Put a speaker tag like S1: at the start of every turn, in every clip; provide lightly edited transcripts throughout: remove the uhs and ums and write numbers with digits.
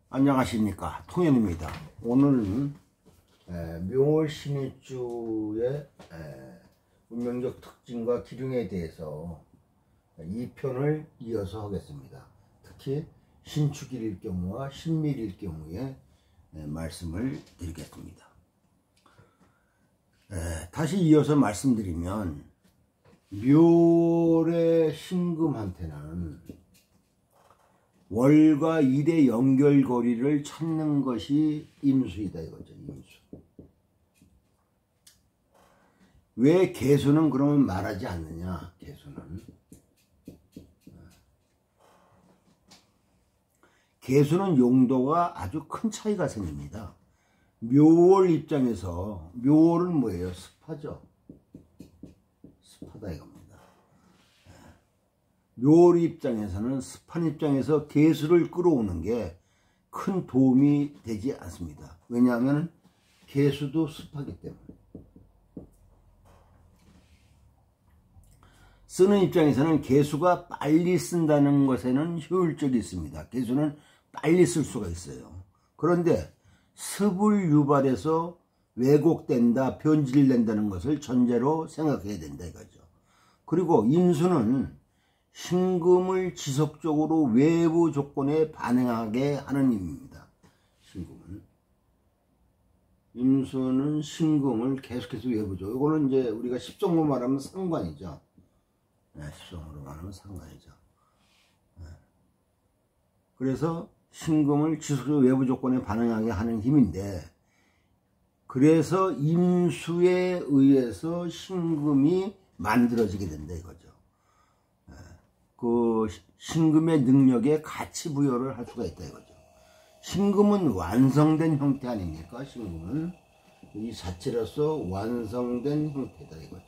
S1: 안녕하십니까, 통연입니다. 오늘은 묘월 신일주의 운명적 특징과 기륭에 대해서 2편을 이어서 하겠습니다. 특히 신축일일 경우와 신밀일 경우에 말씀을 드리겠습니다. 다시 이어서 말씀드리면, 묘월의 신금한테는 월과 일의 연결고리를 찾는 것이 임수이다 이거죠. 임수. 왜 개수는 그러면 말하지 않느냐? 개수는 용도가 아주 큰 차이가 생깁니다. 묘월 입장에서, 묘월은 뭐예요? 습하죠. 습하다 이겁니다. 묘월 입장에서는, 습한 입장에서 개수를 끌어오는 게 큰 도움이 되지 않습니다. 왜냐하면 개수도 습하기 때문에. 쓰는 입장에서는 개수가 빨리 쓴다는 것에는 효율적이 있습니다. 개수는 빨리 쓸 수가 있어요. 그런데 습을 유발해서 왜곡된다, 변질된다는 것을 전제로 생각해야 된다 이거죠. 그리고 임수는 신금을 지속적으로 외부 조건에 반응하게 하는 힘입니다. 신금은. 임수는 신금을 계속해서 외부죠. 이거는 이제 우리가 십성으로 말하면 상관이죠. 십성으로 말하면 상관이죠. 그래서 신금을 지속적으로 외부 조건에 반응하게 하는 힘인데, 그래서 임수에 의해서 신금이 만들어지게 된다 이거죠. 그 신금의 능력에 가치 부여를 할 수가 있다 이거죠. 신금은 완성된 형태 아닙니까? 신금은 이 자체로서 완성된 형태다 이거죠.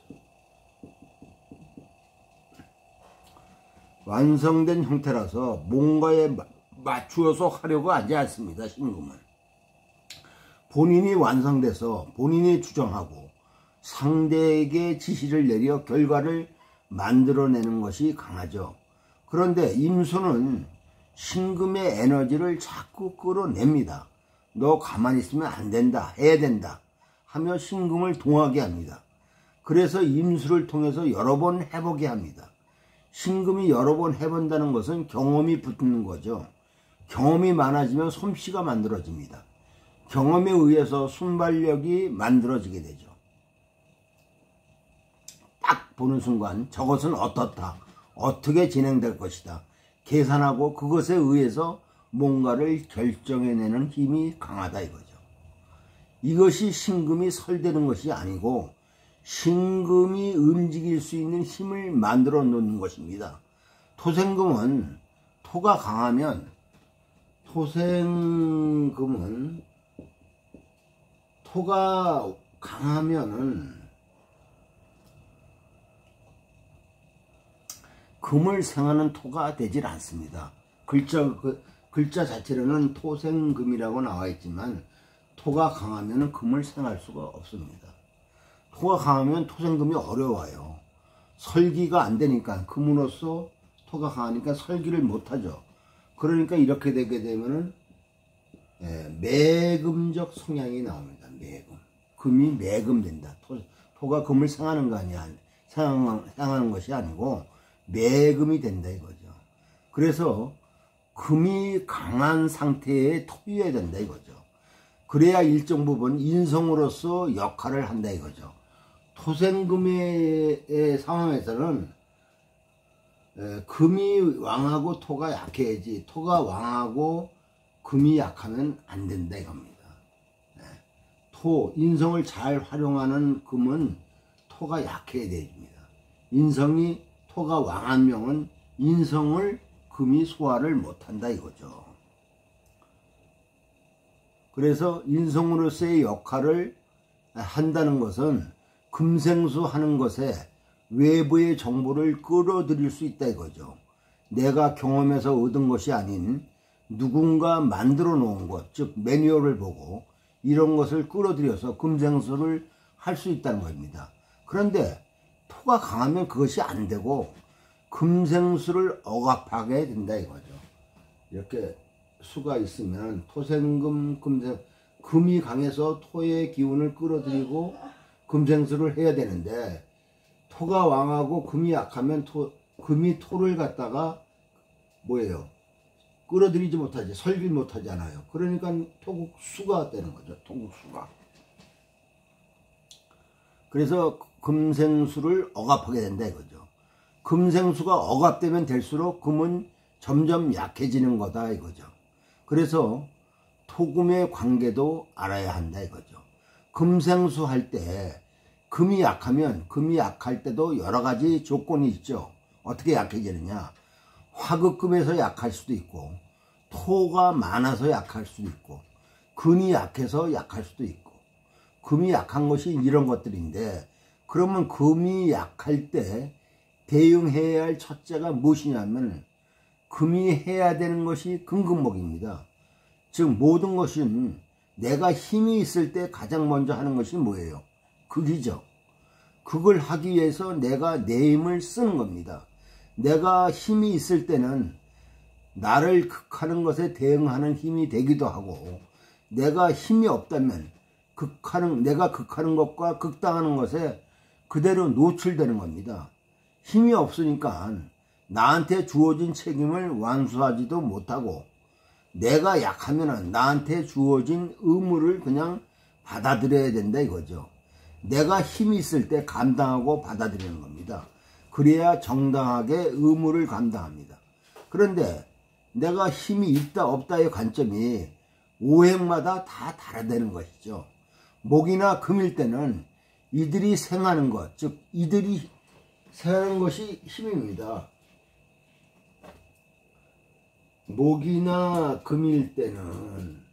S1: 완성된 형태라서 뭔가에 맞추어서 하려고 하지 않습니다. 신금은 본인이 완성돼서 본인이 주장하고 상대에게 지시를 내려 결과를 만들어내는 것이 강하죠. 그런데 임수는 신금의 에너지를 자꾸 끌어냅니다. 너 가만히 있으면 안 된다, 해야 된다 하며 신금을 동하게 합니다. 그래서 임수를 통해서 여러 번 해보게 합니다. 신금이 여러 번 해본다는 것은 경험이 붙는 거죠. 경험이 많아지면 솜씨가 만들어집니다. 경험에 의해서 순발력이 만들어지게 되죠. 딱 보는 순간 저것은 어떻다, 어떻게 진행될 것이다 계산하고 그것에 의해서 뭔가를 결정해내는 힘이 강하다 이거죠. 이것이 신금이 설대는 것이 아니고 신금이 움직일 수 있는 힘을 만들어 놓는 것입니다. 토생금은 토가 강하면, 토가 강하면은 금을 생하는 토가 되질 않습니다. 글자 자체로는 토생금이라고 나와 있지만 토가 강하면 금을 생할 수가 없습니다. 토가 강하면 토생금이 어려워요. 설기가 안 되니까, 금으로서 토가 강하니까 설기를 못하죠. 그러니까 이렇게 되게 되면은 매금적 성향이 나옵니다. 매금. 금이 매금된다. 토가 금을 생하는 거 아니야. 생하는 것이 아니고 매금이 된다 이거죠. 그래서 금이 강한 상태에 토여야 된다 이거죠. 그래야 일정 부분 인성으로서 역할을 한다 이거죠. 토생금의 상황에서는 금이 왕하고 토가 약해야지, 토가 왕하고 금이 약하면 안 된다 이겁니다. 인성을 잘 활용하는 금은 토가 약해야 됩니다. 토가 왕한 명은 인성을 금이 소화를 못한다 이거죠. 그래서 인성으로서의 역할을 한다는 것은 금생수 하는 것에 외부의 정보를 끌어들일 수 있다 이거죠. 내가 경험해서 얻은 것이 아닌 누군가 만들어 놓은 것, 즉 매뉴얼을 보고 이런 것을 끌어들여서 금생수를 할 수 있다는 겁니다. 그런데 토가 강하면 그것이 안 되고 금생수를 억압하게 된다 이거죠. 이렇게 수가 있으면 토생금 금생, 금이 강해서 토의 기운을 끌어들이고 금생수를 해야 되는데, 토가 왕하고 금이 약하면 금이 토를 갖다가 뭐예요? 끌어들이지 못하지, 설길 못하잖아요. 그러니까 토국수가 되는 거죠. 토국수가. 그래서 금생수를 억압하게 된다 이거죠. 금생수가 억압되면 될수록 금은 점점 약해지는 거다 이거죠. 그래서 토금의 관계도 알아야 한다 이거죠. 금생수 할 때 금이 약하면, 금이 약할 때도 여러 가지 조건이 있죠. 어떻게 약해지느냐. 화극금에서 약할 수도 있고, 토가 많아서 약할 수도 있고, 금이 약해서 약할 수도 있고, 금이 약한 것이 이런 것들인데, 그러면 금이 약할 때 대응해야 할 첫째가 무엇이냐면, 금이 해야 되는 것이 금극목입니다. 즉 모든 것은 내가 힘이 있을 때 가장 먼저 하는 것이 뭐예요? 극이죠. 그걸 하기 위해서 내가 내 힘을 쓰는 겁니다. 내가 힘이 있을 때는 나를 극하는 것에 대응하는 힘이 되기도 하고, 내가 힘이 없다면 내가 극하는 것과 극당하는 것에 그대로 노출되는 겁니다. 힘이 없으니까 나한테 주어진 책임을 완수하지도 못하고, 내가 약하면 나한테 주어진 의무를 그냥 받아들여야 된다 이거죠. 내가 힘이 있을 때 감당하고 받아들이는 겁니다. 그래야 정당하게 의무를 감당합니다. 그런데 내가 힘이 있다 없다의 관점이 오행마다 다 다르다는 것이죠. 목이나 금일 때는 이들이 생하는 것, 즉 이들이 생하는 것이 힘입니다. 목이나 금일 때는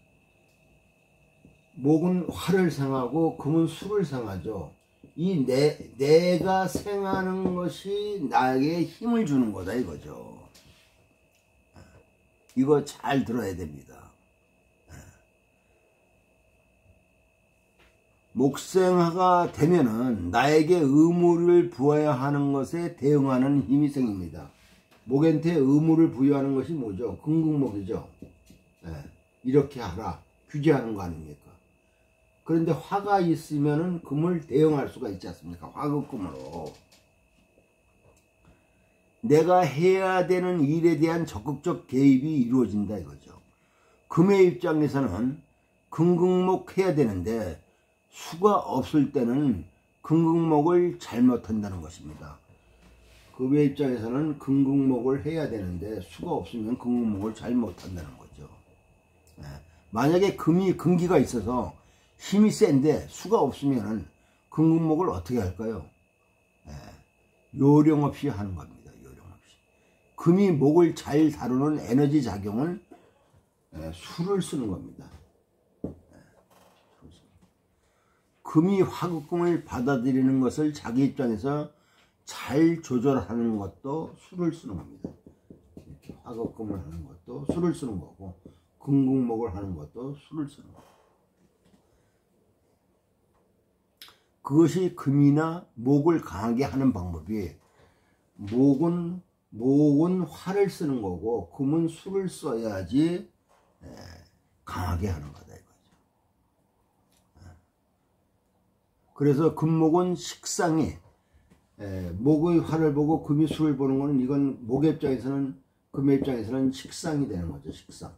S1: 목은 화를 생하고 금은 수를 생하죠. 이 내가 생하는 것이 나에게 힘을 주는 거다 이거죠. 이거 잘 들어야 됩니다. 목생화가 되면은 나에게 의무를 부여해야 하는 것에 대응하는 힘이 생깁니다. 목한테 의무를 부여하는 것이 뭐죠? 금극목이죠. 이렇게 하라, 규제하는 거 아닙니까? 그런데 화가 있으면은 금을 대응할 수가 있지 않습니까? 화극금으로. 내가 해야 되는 일에 대한 적극적 개입이 이루어진다 이거죠. 금의 입장에서는 금극목 해야 되는데 수가 없을 때는 금극목을 잘못한다는 것입니다. 금의 입장에서는 금극목을 해야 되는데 수가 없으면 금극목을 잘못한다는 거죠. 만약에 금기가 있어서 힘이 센데 수가 없으면 금극목을 어떻게 할까요? 요령 없이 하는 겁니다. 요령 없이. 금이 목을 잘 다루는 에너지 작용은 수를 쓰는 겁니다. 금이 화극금을 받아들이는 것을 자기 입장에서 잘 조절하는 것도 수를 쓰는 겁니다. 이렇게 화극금을 하는 것도 수를 쓰는 거고, 금극목을 하는 것도 수를 쓰는 거고. 그것이 금이나 목을 강하게 하는 방법이, 목은 화를 쓰는 거고 금은 수를 써야지 강하게 하는 거다 이거죠. 그래서 금목은 식상이, 목의 화를 보고 금이 수를 보는 거는, 이건 목의 입장에서는, 금의 입장에서는 식상이 되는 거죠. 식상.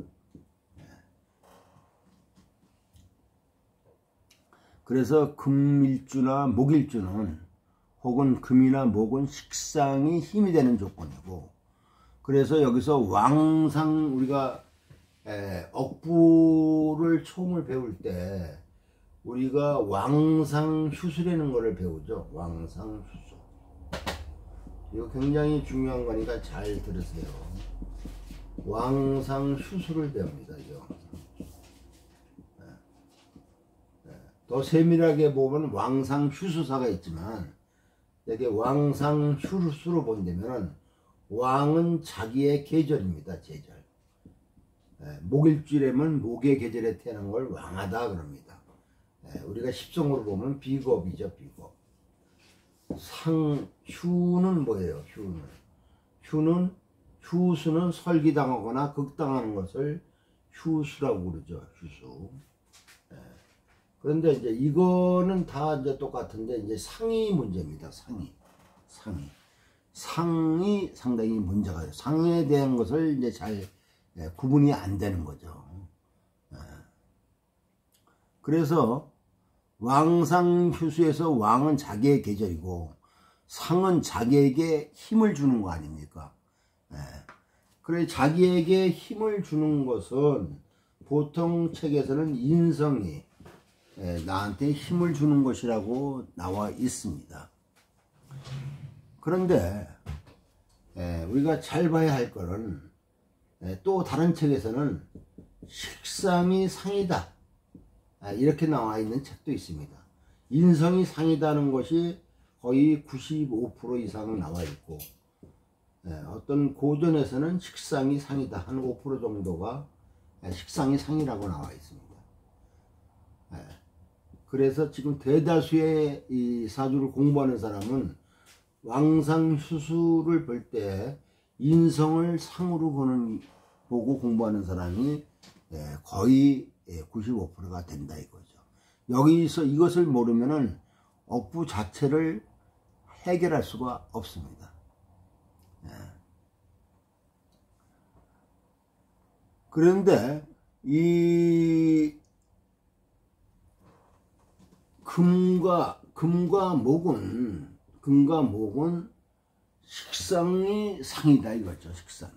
S1: 그래서 금일주나 목일주는, 혹은 금이나 목은 식상이 힘이 되는 조건이고, 그래서 여기서 왕상, 우리가 억부를 총을 배울 때 우리가 왕상휴수라는 거를 배우죠. 왕상휴수. 이거 굉장히 중요한 거니까 잘 들으세요. 왕상휴수를 배웁니다. 더 세밀하게 보면 왕상휴수사가 있지만, 여기 왕상휴수로 본다면 왕은 자기의 계절입니다. 계절. 목일주라면 목의 계절에 태어난 걸 왕하다 그럽니다. 우리가 십성으로 보면 비겁이죠. 비겁. 휴는 뭐예요? 휴수는 설기당하거나 극당하는 것을 휴수라고 그러죠. 휴수. 예. 그런데 이제 이거는 다 이제 똑같은데 이제 상이 문제입니다. 상이 상당히 문제가 돼요. 상에 대한 것을 이제 잘 구분이 안 되는 거죠. 그래서 왕상휴수에서 왕은 자기의 계절이고 상은 자기에게 힘을 주는 거 아닙니까? 그래 자기에게 힘을 주는 것은 보통 책에서는 인성이 나한테 힘을 주는 것이라고 나와 있습니다. 그런데 우리가 잘 봐야 할 거는 또 다른 책에서는 식상이 상이다 이렇게 나와 있는 책도 있습니다. 인성이 상이다는 것이 거의 95% 이상 나와 있고 어떤 고전에서는 식상이 상이다 한 5% 정도가 식상이 상이라고 나와 있습니다. 그래서 지금 대다수의 이 사주를 공부하는 사람은 왕상휴수를 볼 때 인성을 상으로 보고 공부하는 사람이 거의 95%가 된다 이거죠. 여기서 이것을 모르면은 억부 자체를 해결할 수가 없습니다. 그런데 이 금과 목은 식상이 상이다 이거죠. 식상이.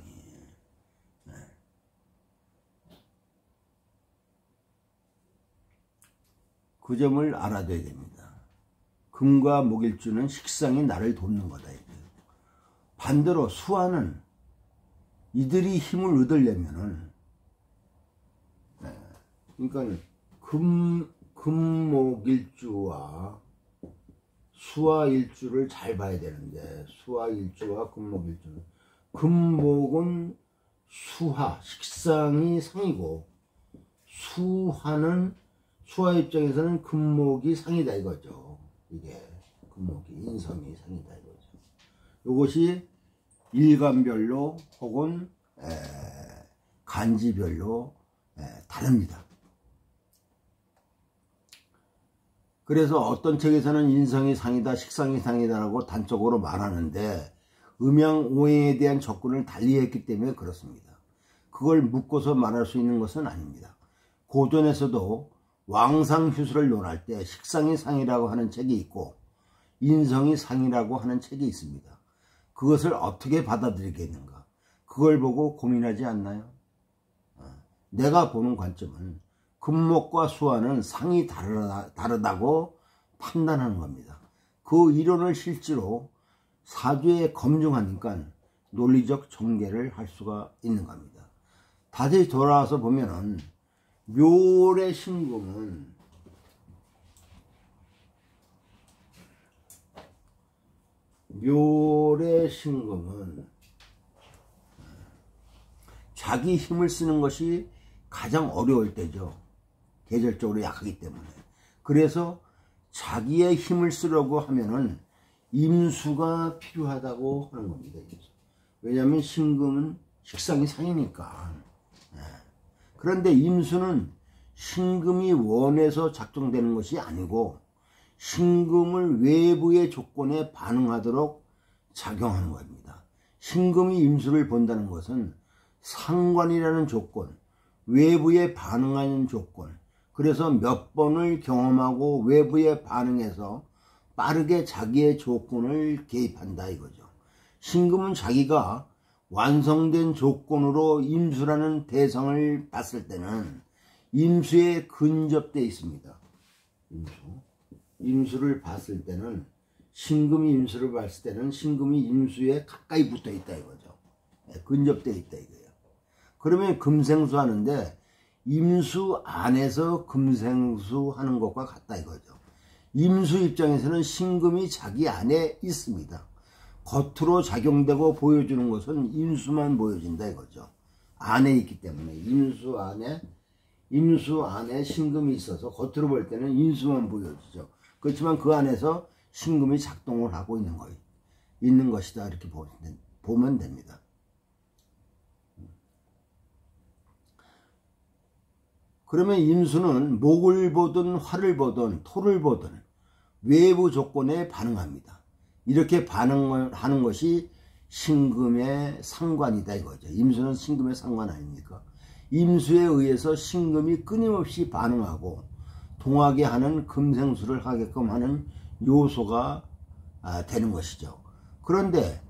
S1: 그 점을 알아둬야 됩니다. 금과 목일주는 식상이 나를 돕는 거다. 반대로 수화는 이들이 힘을 얻으려면은 그러니까 금목일주와 수화일주를 잘 봐야 되는데 수화일주와 금목일주는 금목은 수화 식상이 상이고 수화 입장에서는 금목이 상이다 이거죠. 이게 금목이 인성이 상이다 이거죠. 이것이 일간별로 혹은 간지별로 다릅니다. 그래서 어떤 책에서는 인성이 상이다 식상이 상이다라고 단적으로 말하는데 음양오행에 대한 접근을 달리했기 때문에 그렇습니다. 그걸 묶어서 말할 수 있는 것은 아닙니다. 고전에서도 왕상휴수를 논할 때 식상이 상이라고 하는 책이 있고 인성이 상이라고 하는 책이 있습니다. 그것을 어떻게 받아들이겠는가? 그걸 보고 고민하지 않나요? 내가 보는 관점은 금목과 수화는 상이 다르다고 판단하는 겁니다. 그 이론을 실제로 사주에 검증하니까 논리적 전개를 할 수가 있는 겁니다. 다시 돌아와서 보면은 묘의 신금은 자기 힘을 쓰는 것이 가장 어려울 때죠. 계절적으로 약하기 때문에. 그래서 자기의 힘을 쓰려고 하면은 임수가 필요하다고 하는 겁니다. 왜냐하면 신금은 식상이 상이니까. 그런데 임수는 신금이 원해서 작동되는 것이 아니고 신금을 외부의 조건에 반응하도록 작용하는 겁니다. 신금이 임수를 본다는 것은 상관이라는 조건, 외부에 반응하는 조건, 그래서 몇 번을 경험하고 외부에 반응해서 빠르게 자기의 조건을 개입한다 이거죠. 신금은 자기가 완성된 조건으로 임수라는 대상을 봤을 때는 임수에 근접되어 있습니다. 임수를 봤을 때는 신금이 임수를 봤을 때는 신금이 임수에 가까이 붙어 있다 이거죠. 근접되어 있다 이거예요. 그러면 금생수 하는데 임수 안에서 금생수 하는 것과 같다 이거죠. 임수 입장에서는 신금이 자기 안에 있습니다. 겉으로 작용되고 보여주는 것은 임수만 보여진다 이거죠. 안에 있기 때문에 임수 안에 신금이 있어서 겉으로 볼 때는 임수만 보여지죠. 그렇지만 그 안에서 신금이 작동을 하고 있는 것이다 이렇게 보면 됩니다. 그러면 임수는 목을 보든 화를 보든 토를 보든 외부 조건에 반응합니다. 이렇게 반응을 하는 것이 신금의 상관이다 이거죠. 임수는 신금의 상관 아닙니까? 임수에 의해서 신금이 끊임없이 반응하고 동하게 하는 금생수를 하게끔 하는 요소가 되는 것이죠. 그런데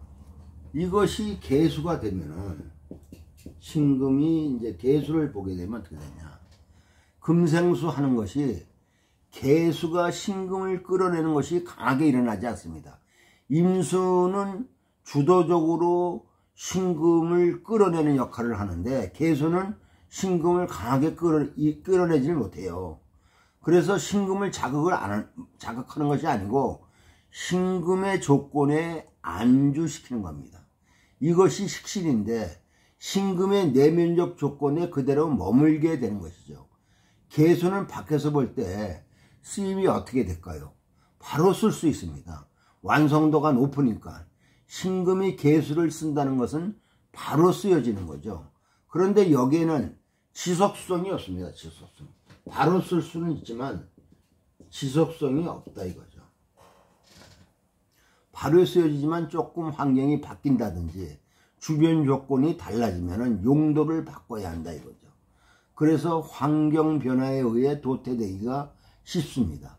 S1: 이것이 계수가 되면은 신금이 이제 계수를 보게 되면 어떻게 되냐? 금생수 하는 것이 계수가 신금을 끌어내는 것이 강하게 일어나지 않습니다. 임수는 주도적으로 신금을 끌어내는 역할을 하는데 계수는 신금을 강하게 끌어내지 못해요. 그래서 신금을 자극하는 것이 아니고 신금의 조건에 안주시키는 겁니다. 이것이 식신인데 신금의 내면적 조건에 그대로 머물게 되는 것이죠. 계수는 밖에서 볼 때 쓰임이 어떻게 될까요? 바로 쓸 수 있습니다. 완성도가 높으니까 신금이 계수를 쓴다는 것은 바로 쓰여지는 거죠. 그런데 여기에는 지속성이 없습니다. 지속성. 바로 쓸 수는 있지만 지속성이 없다 이거죠. 바로 쓰여지지만 조금 환경이 바뀐다든지 주변 조건이 달라지면 용도를 바꿔야 한다 이거죠. 그래서 환경 변화에 의해 도태되기가 쉽습니다.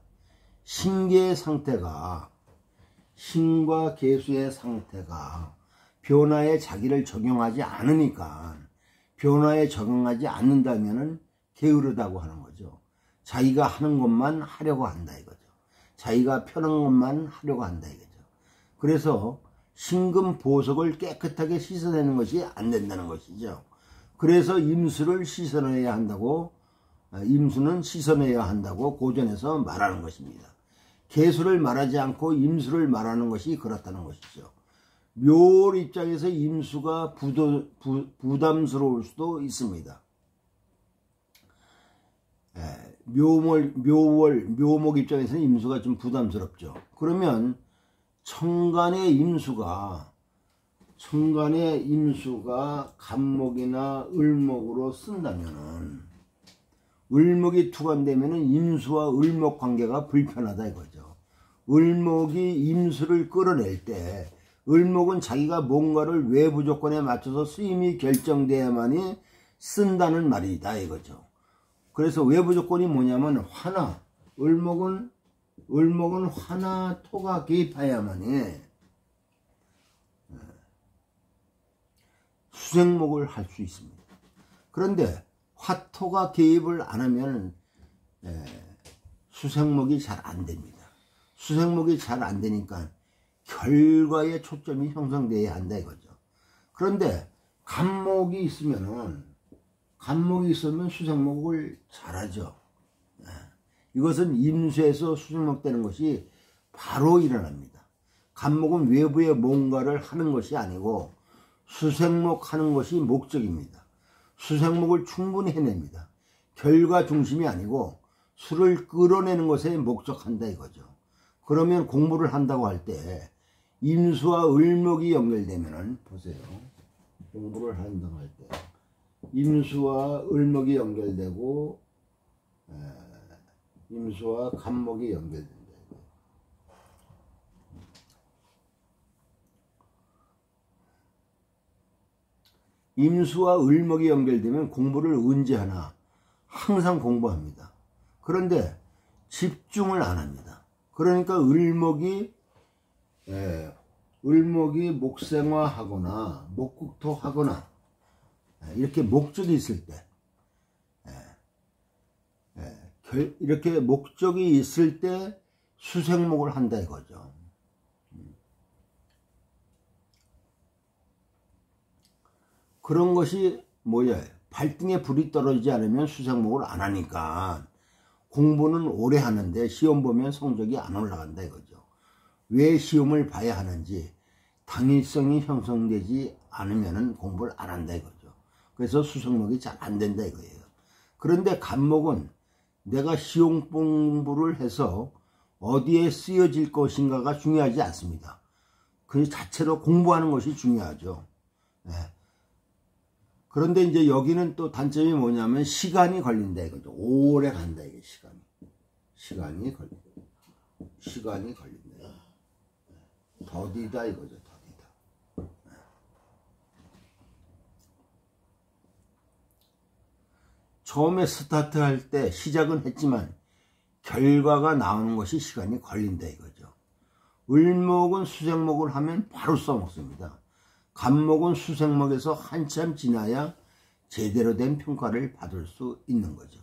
S1: 신계의 상태가 신과 계수의 상태가 변화에 자기를 적용하지 않으니까 변화에 적용하지 않는다면 게으르다고 하는 거죠. 자기가 하는 것만 하려고 한다 이거죠. 자기가 편한 것만 하려고 한다 이거죠. 그래서 신금 보석을 깨끗하게 씻어내는 것이 안 된다는 것이죠. 그래서 임수를 씻어내야 한다고, 임수는 씻어내야 한다고 고전에서 말하는 것입니다. 계수를 말하지 않고 임수를 말하는 것이 그렇다는 것이죠. 묘월 입장에서 임수가 부담스러울 수도 있습니다. 묘목 입장에서는 임수가 좀 부담스럽죠. 그러면 천간의 임수가 간목이나 을목으로 쓴다면은 을목이 투관되면은 임수와 을목 관계가 불편하다 이거죠. 을목이 임수를 끌어낼 때 을목은 자기가 뭔가를 외부 조건에 맞춰서 쓰임이 결정돼야만이 쓴다는 말이다 이거죠. 그래서 외부 조건이 뭐냐면 화나, 을목은 화나 토가 개입해야만이 수생목을 할 수 있습니다. 그런데 화토가 개입을 안 하면 수생목이 잘 안 됩니다. 수생목이 잘 안 되니까 결과에 초점이 형성돼야 한다 이거죠. 그런데 간목이 있으면 수생목을 잘하죠. 이것은 임수에서 수생목 되는 것이 바로 일어납니다. 간목은 외부에 뭔가를 하는 것이 아니고 수생목 하는 것이 목적입니다. 수생목을 충분히 해냅니다. 결과 중심이 아니고 수를 끌어내는 것에 목적한다 이거죠. 그러면 공부를 한다고 할 때 임수와 을목이 연결되면은 보세요. 공부를 한다고 할 때 임수와 을목이 연결되고 임수와 간목이 연결된다. 임수와 을목이 연결되면 공부를 언제 하나? 항상 공부합니다. 그런데 집중을 안 합니다. 그러니까 을목이 목생화하거나 목국토하거나 이렇게 목적이 있을 때 이렇게 목적이 있을 때 수생목을 한다 이거죠. 그런 것이 뭐예요? 발등에 불이 떨어지지 않으면 수생목을 안 하니까 공부는 오래 하는데 시험 보면 성적이 안 올라간다 이거죠. 왜 시험을 봐야 하는지 당일성이 형성되지 않으면 공부를 안 한다 이거죠. 그래서 수생목이 잘 안 된다 이거예요. 그런데 간목은 내가 시험 공부를 해서 어디에 쓰여질 것인가가 중요하지 않습니다. 그 자체로 공부하는 것이 중요하죠. 그런데 이제 여기는 또 단점이 뭐냐면 시간이 걸린다 이거죠. 오래 간다 이게 시간이 걸린다. 더디다 이거죠. 더디다. 처음에 스타트할 때 시작은 했지만 결과가 나오는 것이 시간이 걸린다 이거죠. 을목은 수생목을 하면 바로 써먹습니다. 간목은 수생목에서 한참 지나야 제대로 된 평가를 받을 수 있는 거죠.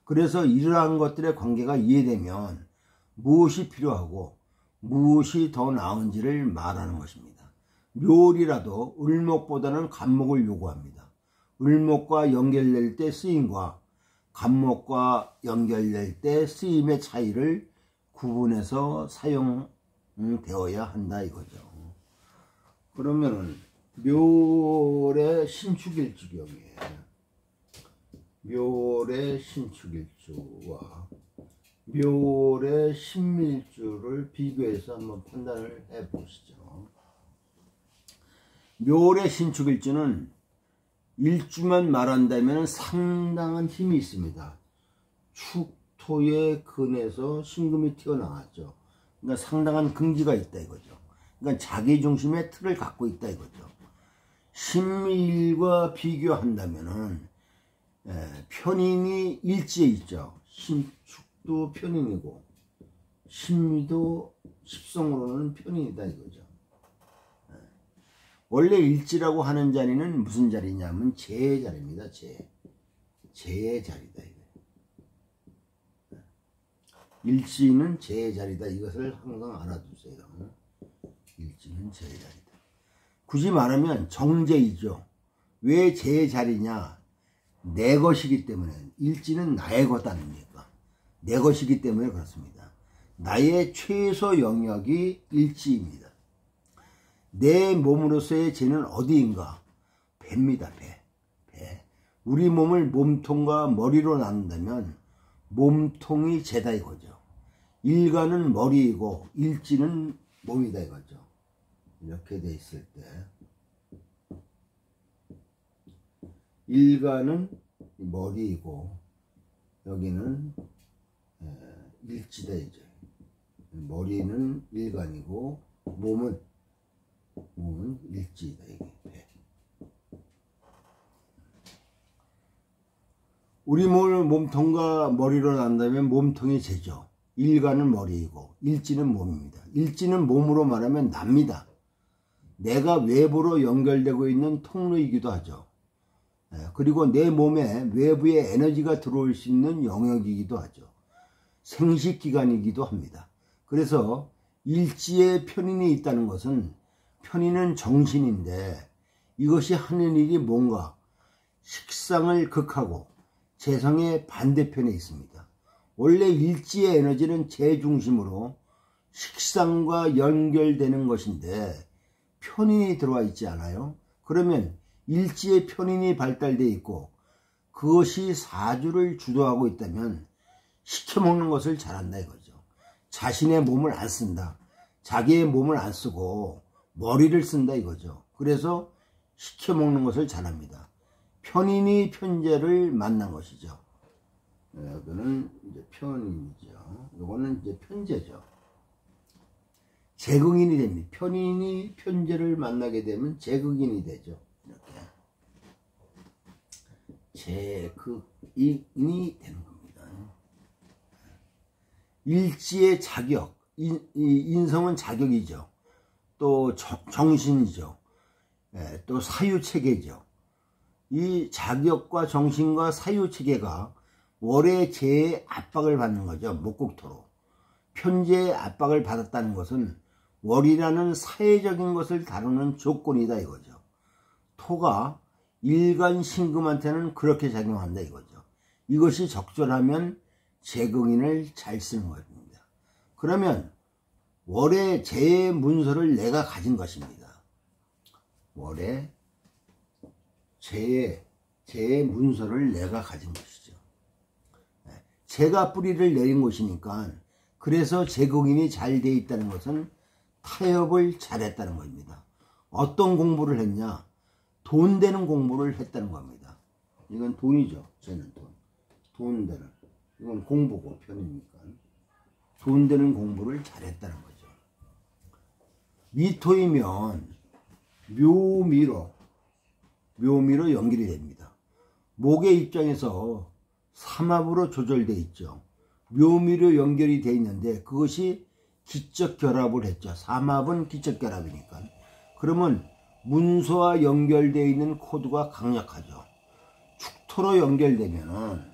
S1: 그래서 이러한 것들의 관계가 이해되면 무엇이 필요하고 무엇이 더 나은지를 말하는 것입니다. 묘리라도 을목보다는 간목을 요구합니다. 을목과 연결될 때 쓰임과 간목과 연결될 때 쓰임의 차이를 구분해서 사용되어야 한다 이거죠. 그러면은 묘래 신축일주경이에요. 묘래 신축일주와 묘래 신밀주를 비교해서 한번 판단을 해 보시죠. 묘래 신축일주는 일주만 말한다면 상당한 힘이 있습니다. 축토의 근에서 신금이 튀어나왔죠. 그러니까 상당한 긍지가 있다 이거죠. 그러니까 자기 중심의 틀을 갖고 있다 이거죠. 신밀과 비교한다면은 편인이 일지에 있죠. 신축도 편인이고 신미도 십성으로는 편인이다 이거죠. 원래 일지라고 하는 자리는 무슨 자리냐면 재의 자리입니다. 재의 자리다 이거. 일지는 재의 자리다. 이것을 항상 알아두세요. 일지는 재의 자리다. 굳이 말하면 정재이죠. 왜 재의 자리냐? 내 것이기 때문에. 일지는 나의 것 아닙니까? 내 것이기 때문에 그렇습니다. 나의 최소 영역이 일지입니다. 내 몸으로서의 재는 어디인가? 배입니다. 배. 우리 몸을 몸통과 머리로 나눈다면 몸통이 재다 이거죠. 일간은 머리이고 일지는 몸이다 이거죠. 이렇게 돼 있을 때 일간은 머리이고 여기는 일지다 이제. 머리는 일간이고 몸은 일지다 이게. 우리 몸통과 머리로 난다면 몸통이 재죠. 일간은 머리이고 일지는 몸입니다. 일지는 몸으로 말하면 납니다. 내가 외부로 연결되고 있는 통로이기도 하죠. 그리고 내 몸에 외부의 에너지가 들어올 수 있는 영역이기도 하죠. 생식기관이기도 합니다. 그래서 일지에 편인이 있다는 것은 편인은 정신인데 이것이 하는 일이 뭔가 식상을 극하고 재성의 반대편에 있습니다. 원래 일지의 에너지는 재중심으로 식상과 연결되는 것인데 편인이 들어와 있지 않아요? 그러면 일지의 편인이 발달되어 있고 그것이 사주를 주도하고 있다면 시켜먹는 것을 잘한다 이거죠. 자신의 몸을 안 쓴다. 자기의 몸을 안 쓰고 머리를 쓴다 이거죠. 그래서 시켜먹는 것을 잘합니다. 편인이 편재를 만난 것이죠. 이거는 이제 편인이죠. 이거는 이제 편재죠. 재극인이 됩니다. 편인이 편재를 만나게 되면 재극인이 되죠. 이렇게 재극인이 되는 겁니다. 일지의 자격, 인성은 자격이죠. 또 정신이죠. 또 사유체계죠. 이 자격과 정신과 사유체계가 월의 재의 압박을 받는 거죠. 목국토로. 편재의 압박을 받았다는 것은 월이라는 사회적인 것을 다루는 조건이다 이거죠. 토가 일간 신금한테는 그렇게 작용한다 이거죠. 이것이 적절하면 재극인을 잘 쓰는 겁니다. 그러면 월의 재의 문서를 내가 가진 것입니다. 월의 재의 문서를 내가 가진 것이죠. 재가 뿌리를 내린 것이니까 그래서 재극인이 잘 돼 있다는 것은 타협을 잘했다는 겁니다. 어떤 공부를 했냐? 돈 되는 공부를 했다는 겁니다. 이건 돈이죠. 쟤는 돈. 돈 되는. 이건 공부고 편이니까. 돈 되는 공부를 잘했다는 거죠. 미토이면 묘미로 연결이 됩니다. 목의 입장에서 삼합으로 조절되어 있죠. 묘미로 연결이 되어 있는데 그것이 기적결합을 했죠. 삼합은 기적결합이니까. 그러면 문서와 연결되어 있는 코드가 강력하죠. 축토로 연결되면은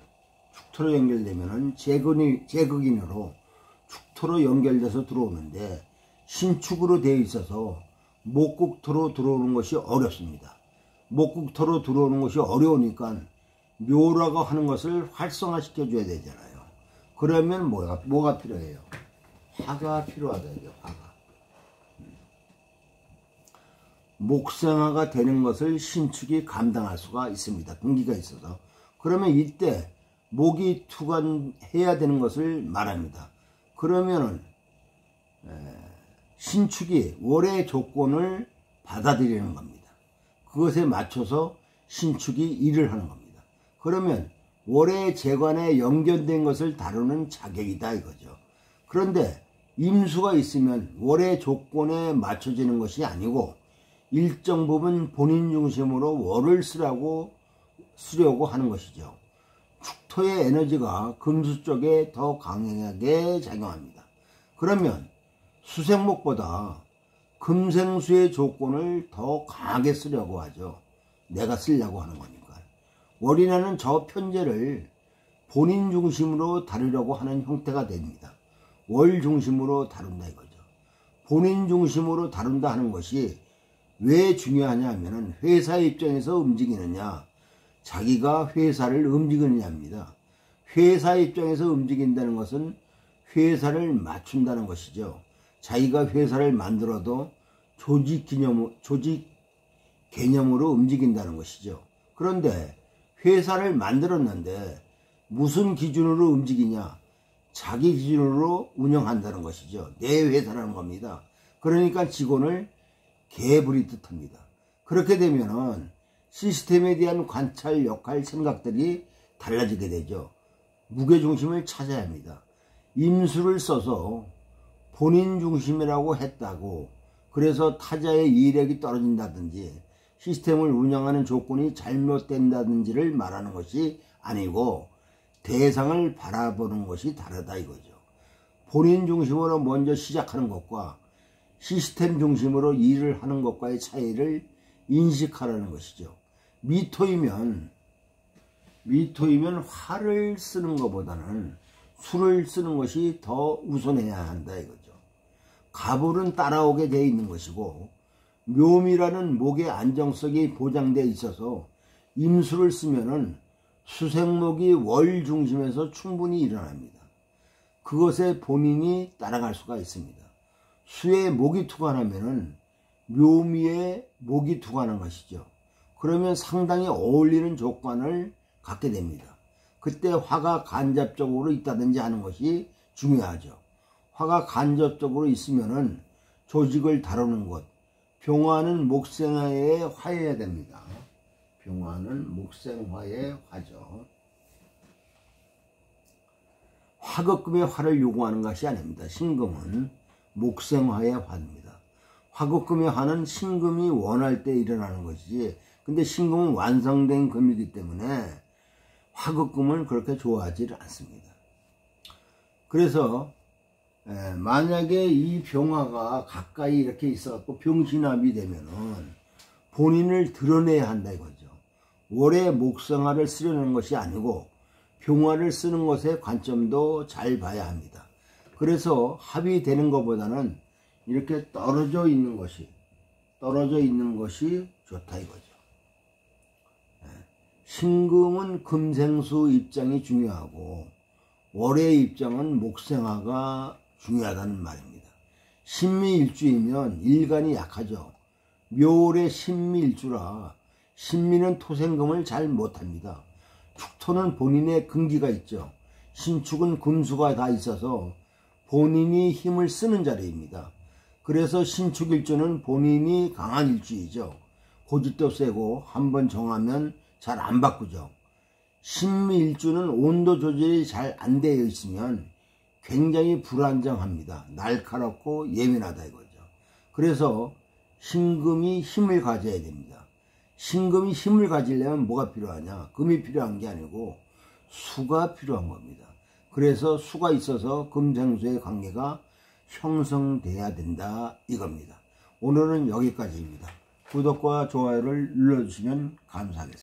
S1: 제극인으로 축토로 연결돼서 들어오는데 신축으로 되어 있어서 목국토로 들어오는 것이 어렵습니다. 목국토로 들어오는 것이 어려우니까 묘라고 하는 것을 활성화시켜 줘야 되잖아요. 그러면 뭐가 필요해요? 화가 필요하다 이게 화가. 목생화가 되는 것을 신축이 감당할 수가 있습니다. 근기가 있어서. 그러면 이때 목이 투관해야 되는 것을 말합니다. 그러면은 신축이 월의 조건을 받아들이는 겁니다. 그것에 맞춰서 신축이 일을 하는 겁니다. 그러면 월의 재관에 연결된 것을 다루는 자격이다 이거죠. 그런데 임수가 있으면 월의 조건에 맞춰지는 것이 아니고 일정 부분 본인 중심으로 월을 쓰려고 하는 것이죠. 축토의 에너지가 금수 쪽에 더 강하게 작용합니다. 그러면 수생목보다 금생수의 조건을 더 강하게 쓰려고 하죠. 내가 쓰려고 하는 거니까. 월이라는 저 편제를 본인 중심으로 다루려고 하는 형태가 됩니다. 월 중심으로 다룬다 이거죠. 본인 중심으로 다룬다 하는 것이 왜 중요하냐 하면은 회사 입장에서 움직이느냐, 자기가 회사를 움직이느냐입니다. 회사 입장에서 움직인다는 것은 회사를 맞춘다는 것이죠. 자기가 회사를 만들어도 조직 개념으로 움직인다는 것이죠. 그런데 회사를 만들었는데 무슨 기준으로 움직이냐? 자기 기준으로 운영한다는 것이죠. 내 회사라는 겁니다. 그러니까 직원을 개부리듯 합니다. 그렇게 되면은 시스템에 대한 관찰, 역할, 생각들이 달라지게 되죠. 무게중심을 찾아야 합니다. 임수를 써서 본인 중심이라고 했다고 그래서 타자의 이익이 떨어진다든지 시스템을 운영하는 조건이 잘못된다든지를 말하는 것이 아니고 대상을 바라보는 것이 다르다 이거죠. 본인 중심으로 먼저 시작하는 것과 시스템 중심으로 일을 하는 것과의 차이를 인식하라는 것이죠. 미토이면 화를 쓰는 것보다는 수를 쓰는 것이 더 우선해야 한다 이거죠. 가불은 따라오게 되어 있는 것이고 묘미라는 목의 안정성이 보장되어 있어서 임수를 쓰면은 수생목이 월 중심에서 충분히 일어납니다. 그것에 본인이 따라갈 수가 있습니다. 수에 목이 투관하면은 묘미에 목이 투관한 것이죠. 그러면 상당히 어울리는 조건을 갖게 됩니다. 그때 화가 간접적으로 있다든지 하는 것이 중요하죠. 화가 간접적으로 있으면은 조직을 다루는 것, 병화는 목생화에 화해야 됩니다. 병화는 목생화의 화죠. 화급금의 화를 요구하는 것이 아닙니다. 신금은 목생화의 화입니다. 화급금의 화는 신금이 원할 때 일어나는 것이지, 근데 신금은 완성된 금이기 때문에 화급금은 그렇게 좋아하지 않습니다. 그래서 만약에 이 병화가 가까이 이렇게 있어갖고 병신합이 되면은 본인을 드러내야 한다 이거죠. 월의 목생화를 쓰려는 것이 아니고 병화를 쓰는 것의 관점도 잘 봐야 합니다. 그래서 합이 되는 것보다는 이렇게 떨어져 있는 것이 좋다 이거죠. 신금은 금생수 입장이 중요하고 월의 입장은 목생화가 중요하다는 말입니다. 신미일주이면 일간이 약하죠. 묘월의 신미일주라 신미는 토생금을 잘 못합니다. 축토는 본인의 근기가 있죠. 신축은 금수가 다 있어서 본인이 힘을 쓰는 자리입니다. 그래서 신축일주는 본인이 강한 일주이죠. 고집도 세고 한번 정하면 잘 안 바꾸죠. 신미일주는 온도 조절이 잘 안 되어 있으면 굉장히 불안정합니다. 날카롭고 예민하다 이거죠. 그래서 신금이 힘을 가져야 됩니다. 신금이 힘을 가지려면 뭐가 필요하냐? 금이 필요한 게 아니고 수가 필요한 겁니다. 그래서 수가 있어서 금생수의 관계가 형성돼야 된다 이겁니다. 오늘은 여기까지입니다. 구독과 좋아요를 눌러주시면 감사하겠습니다.